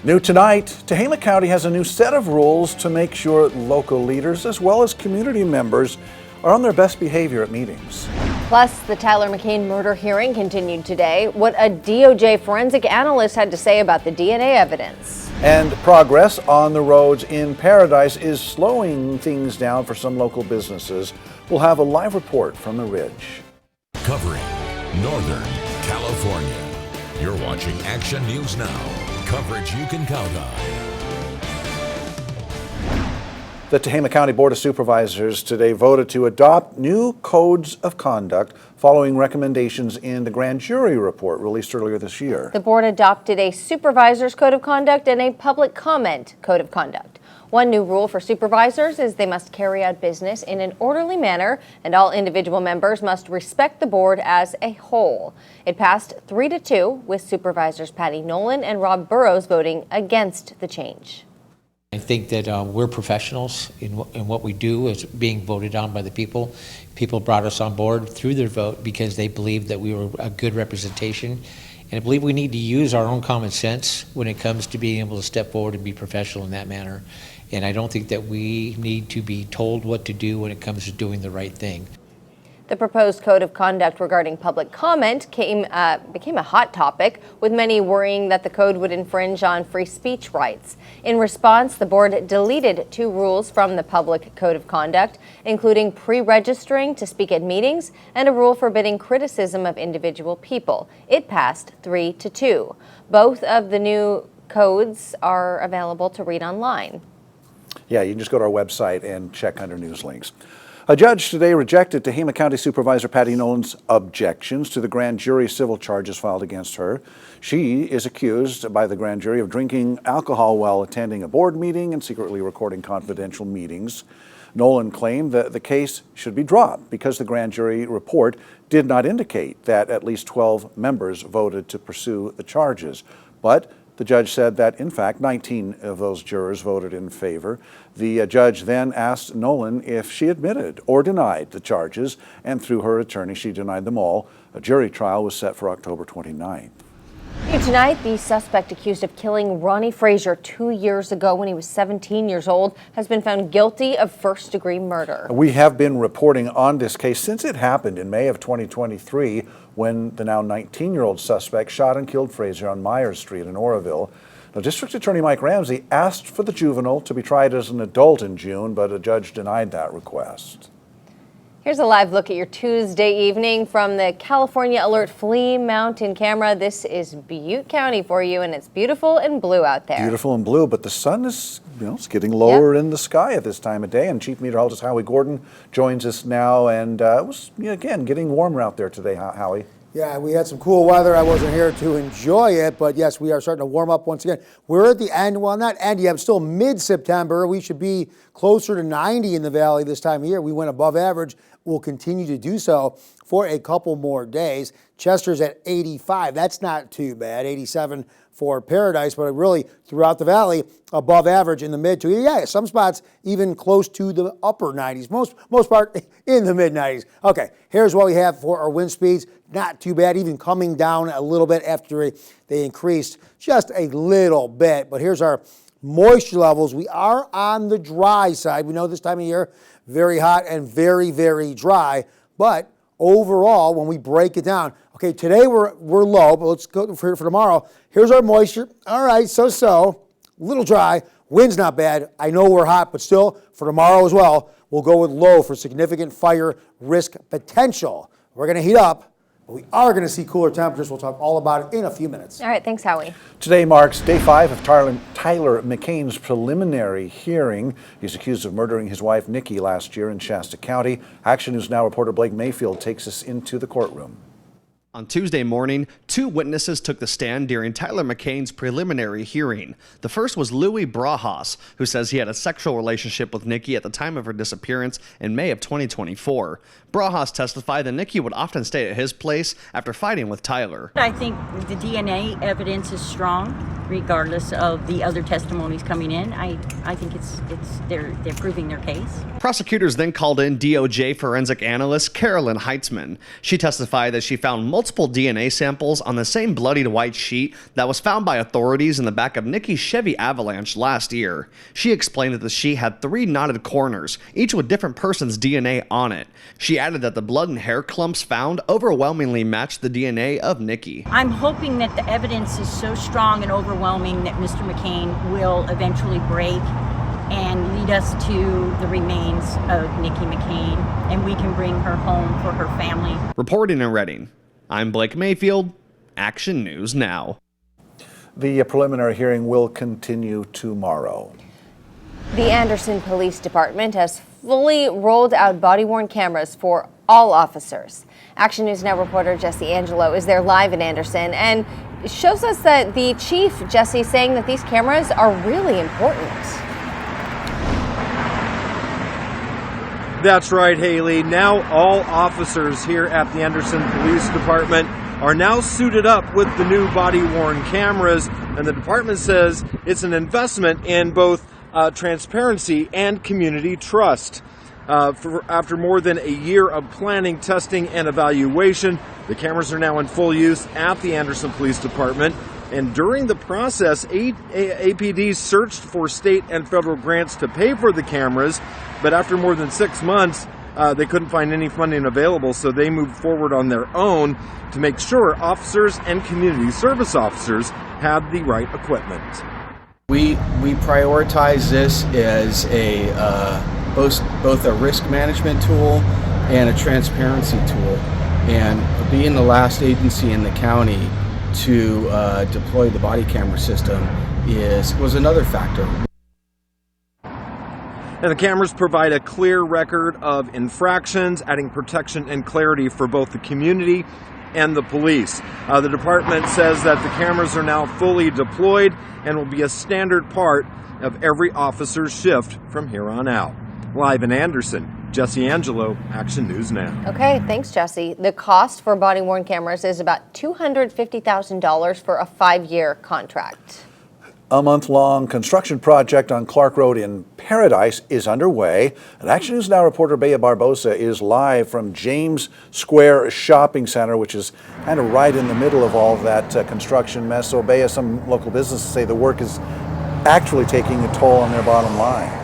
New tonight, Tehama County has a new set of rules to make sure local leaders as well as community members are on their best behavior at meetings. Plus, the Tyler McCain murder hearing continued today. What a DOJ forensic analyst had to say about the DNA evidence. And progress on the roads in Paradise is slowing things down for some local businesses. We'll have a live report from the Ridge. Covering Northern California. You're watching Action News Now. Coverage you can count on. The Tehama County Board of Supervisors today voted to adopt new codes of conduct following recommendations in the grand jury report released earlier this year. The board adopted a supervisor's code of conduct and a public comment code of conduct. One new rule for supervisors is they must carry out business in an orderly manner, and all individual members must respect the board as a whole. It passed 3-2, with Supervisors Patty Nolan and Rob Burrows voting against the change. I think that we're professionals in what we do is being voted on by the people. People brought us on board through their vote because they believed that we were a good representation. And I believe we need to use our own common sense when it comes to being able to step forward and be professional in that manner. And I don't think that we need to be told what to do when it comes to doing the right thing. The proposed code of conduct regarding public comment became a hot topic, with many worrying that the code would infringe on free speech rights. In response, the board deleted 2 rules from the public code of conduct, including pre-registering to speak at meetings and a rule forbidding criticism of individual people. It passed 3-2. Both of the new codes are available to read online. Yeah, you can just go to our website and check under news links. A judge today rejected Tehama County Supervisor Patty Nolan's objections to the grand jury civil charges filed against her. She is accused by the grand jury of drinking alcohol while attending a board meeting and secretly recording confidential meetings. Nolan claimed that the case should be dropped because the grand jury report did not indicate that at least 12 members voted to pursue the charges. But the judge said that, in fact, 19 of those jurors voted in favor. The judge then asked Nolan if she admitted or denied the charges, and through her attorney, she denied them all. A jury trial was set for October 29th. Tonight, the suspect accused of killing Ronnie Frazier 2 years ago when he was 17 years old has been found guilty of first-degree murder. We have been reporting on this case since it happened in May of 2023 when the now 19-year-old suspect shot and killed Frazier on Myers Street in Oroville. Now, District Attorney Mike Ramsey asked for the juvenile to be tried as an adult in June, but a judge denied that request. Here's a live look at your Tuesday evening from the California Alert Flea Mountain camera. This is Butte County for you, and it's beautiful and blue out there. Beautiful and blue, but the sun is, it's getting lower in the sky at this time of day. And Chief Meteorologist Howie Gordon joins us now, and it was, again, getting warmer out there today, Howie. Yeah, we had some cool weather. I wasn't here to enjoy it, but yes, we are starting to warm up once again. We're at the end, well, not end yet, still mid-September. We should be closer to 90 in the valley this time of year. We went above average. We'll continue to do so for a couple more days. Chester's at 85. That's not too bad. 87 for Paradise, but really throughout the valley, above average in the mid to, some spots even close to the upper 90s. Most part in the mid 90s. Okay, here's what we have for our wind speeds. Not too bad, even coming down a little bit after they increased just a little bit. But here's our moisture levels. We are on the dry side. We know this time of year, very hot and very, very dry. But overall, when we break it down, okay, today we're low, but let's go for tomorrow. Here's our moisture. All right, so, little dry. Wind's not bad. I know we're hot, but still, for tomorrow as well, we'll go with low for significant fire risk potential. We're going to heat up. We are going to see cooler temperatures. We'll talk all about it in a few minutes. All right, thanks, Howie. Today marks day 5 of Tyler McCain's preliminary hearing. He's accused of murdering his wife, Nikki, last year in Shasta County. Action News Now reporter Blake Mayfield takes us into the courtroom. On Tuesday morning, 2 witnesses took the stand during Tyler McCain's preliminary hearing. The first was Louis Brajas, who says he had a sexual relationship with Nikki at the time of her disappearance in May of 2024. Brajas testified that Nikki would often stay at his place after fighting with Tyler. I think the DNA evidence is strong. regardless of the other testimonies coming in. I think they're proving their case. Prosecutors then called in DOJ forensic analyst Carolyn Heitzman. She testified that she found multiple DNA samples on the same bloodied white sheet that was found by authorities in the back of Nikki's Chevy Avalanche last year. She explained that the sheet had 3 knotted corners, each with different person's DNA on it. She added that the blood and hair clumps found overwhelmingly matched the DNA of Nikki. I'm hoping that the evidence is so strong and overwhelming that Mr. McCain will eventually break and lead us to the remains of Nikki McCain, and we can bring her home for her family. Reporting in Reading, I'm Blake Mayfield, Action News Now. The preliminary hearing will continue tomorrow. The Anderson Police Department has fully rolled out body-worn cameras for all officers. Action News Now reporter Jesse Angelo is there live in Anderson and shows us that the chief, Jesse, saying that these cameras are really important. That's right, Haley. Now all officers here at the Anderson Police Department are now suited up with the new body-worn cameras, and the department says it's an investment in both transparency and community trust. After more than a year of planning, testing, and evaluation, the cameras are now in full use at the Anderson Police Department. And during the process, APD searched for state and federal grants to pay for the cameras, but after more than 6 months, they couldn't find any funding available, so they moved forward on their own to make sure officers and community service officers have the right equipment. We prioritize this as a both a risk management tool and a transparency tool. And being the last agency in the county to deploy the body camera system was another factor. And the cameras provide a clear record of infractions, adding protection and clarity for both the community and the police. The department says that the cameras are now fully deployed and will be a standard part of every officer's shift from here on out. Live in Anderson, Jesse Angelo, Action News Now. Okay, thanks, Jesse. The cost for body-worn cameras is about $250,000 for a 5-year contract. A month-long construction project on Clark Road in Paradise is underway. And Action News Now reporter Bea Barbosa is live from James Square Shopping Center, which is kind of right in the middle of all of that construction mess. So Bea, some local businesses say the work is actually taking a toll on their bottom line.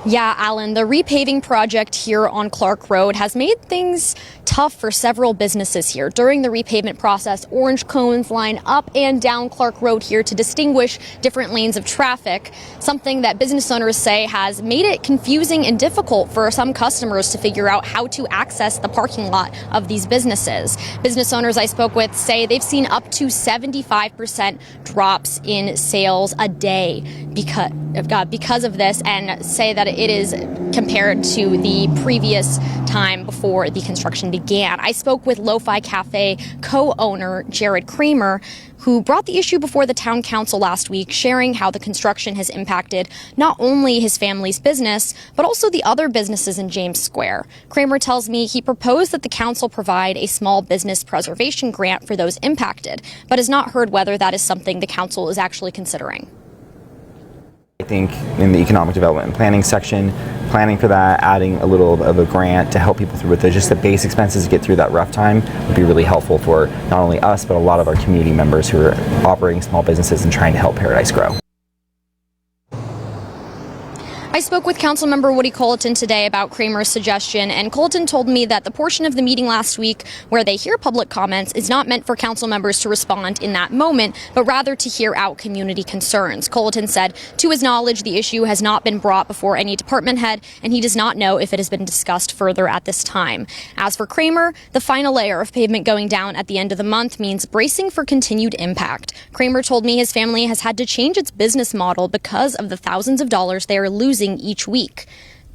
Yeah, Alan, the repaving project here on Clark Road has made things tough for several businesses here. During the repavement process, orange cones line up and down Clark Road here to distinguish different lanes of traffic, something that business owners say has made it confusing and difficult for some customers to figure out how to access the parking lot of these businesses. Business owners I spoke with say they've seen up to 75% drops in sales a day because of this, and say that it is compared to the previous time before the construction began. I spoke with Lo-Fi Cafe co-owner Jared Kramer, who brought the issue before the town council last week, sharing how the construction has impacted not only his family's business, but also the other businesses in James Square. Kramer tells me he proposed that the council provide a small business preservation grant for those impacted, but has not heard whether that is something the council is actually considering. I think in the economic development and planning section, planning for that, adding a little of a grant to help people through with just the base expenses to get through that rough time would be really helpful for not only us, but a lot of our community members who are operating small businesses and trying to help Paradise grow. I spoke with Councilmember Woody Colleton today about Kramer's suggestion, and Colleton told me that the portion of the meeting last week where they hear public comments is not meant for council members to respond in that moment, but rather to hear out community concerns. Colleton said, to his knowledge, the issue has not been brought before any department head, and he does not know if it has been discussed further at this time. As for Kramer, the final layer of pavement going down at the end of the month means bracing for continued impact. Kramer told me his family has had to change its business model because of the thousands of dollars they are losing each week.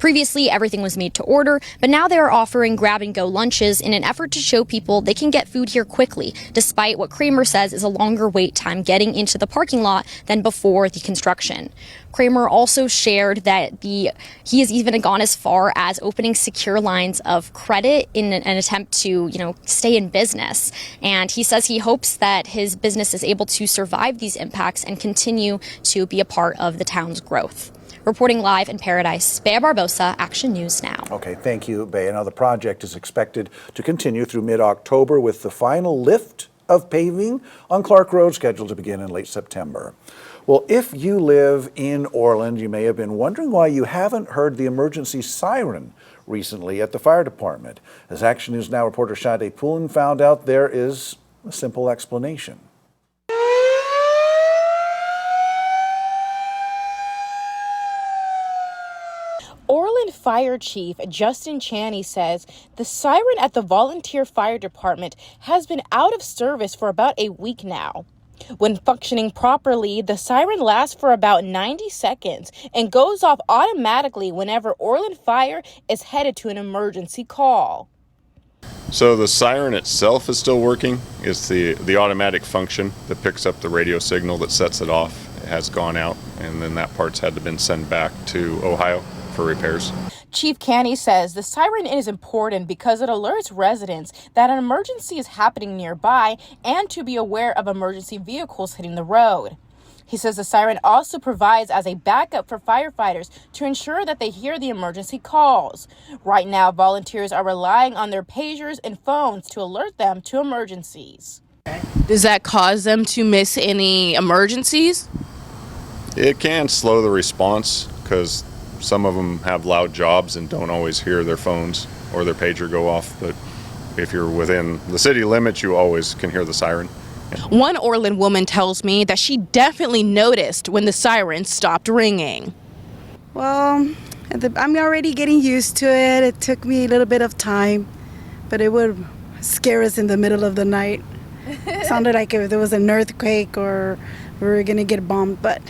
Previously, everything was made to order, but now they are offering grab-and-go lunches in an effort to show people they can get food here quickly, despite what Kramer says is a longer wait time getting into the parking lot than before the construction. Kramer also shared that he has even gone as far as opening secure lines of credit in an attempt to, stay in business. And he says he hopes that his business is able to survive these impacts and continue to be a part of the town's growth. Reporting live in Paradise, Bea Barbosa, Action News Now. Okay, thank you, Bea. Now, the project is expected to continue through mid-October with the final lift of paving on Clark Road scheduled to begin in late September. Well, if you live in Orland, you may have been wondering why you haven't heard the emergency siren recently at the fire department. As Action News Now reporter Shade Poulin found out, there is a simple explanation. Orland Fire Chief Justin Chaney says the siren at the volunteer fire department has been out of service for about a week now. When functioning properly, the siren lasts for about 90 seconds and goes off automatically whenever Orland Fire is headed to an emergency call. So the siren itself is still working. It's the automatic function that picks up the radio signal that sets it off. It has gone out, and then that part's had to been sent back to Ohio for repairs. Chief Canny says the siren is important because it alerts residents that an emergency is happening nearby and to be aware of emergency vehicles hitting the road. He says the siren also provides as a backup for firefighters to ensure that they hear the emergency calls. Right now, volunteers are relying on their pagers and phones to alert them to emergencies. Does that cause them to miss any emergencies? It can slow the response because some of them have loud jobs and don't always hear their phones or their pager go off. But if you're within the city limits, you always can hear the siren. One Orland woman tells me that she definitely noticed when the siren stopped ringing. Well, I'm already getting used to it. It took me a little bit of time, but it would scare us in the middle of the night. It sounded like if there was an earthquake or we were going to get bombed, but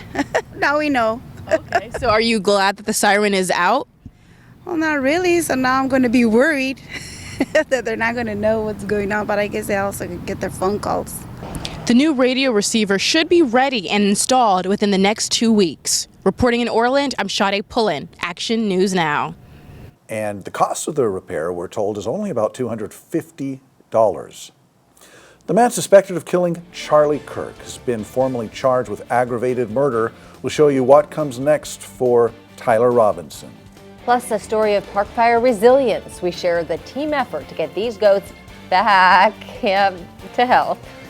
now we know. Okay, so are you glad that the siren is out? Well, not really. So now I'm going to be worried that they're not going to know what's going on, but I guess they also could get their phone calls. The new radio receiver should be ready and installed within the next 2 weeks. Reporting in Orland, I'm Shade Poulin, Action News Now. And the cost of the repair, we're told, is only about $250. The man suspected of killing Charlie Kirk has been formally charged with aggravated murder. We'll show you what comes next for Tyler Robinson. Plus, a story of park fire resilience. We share the team effort to get these goats back to health.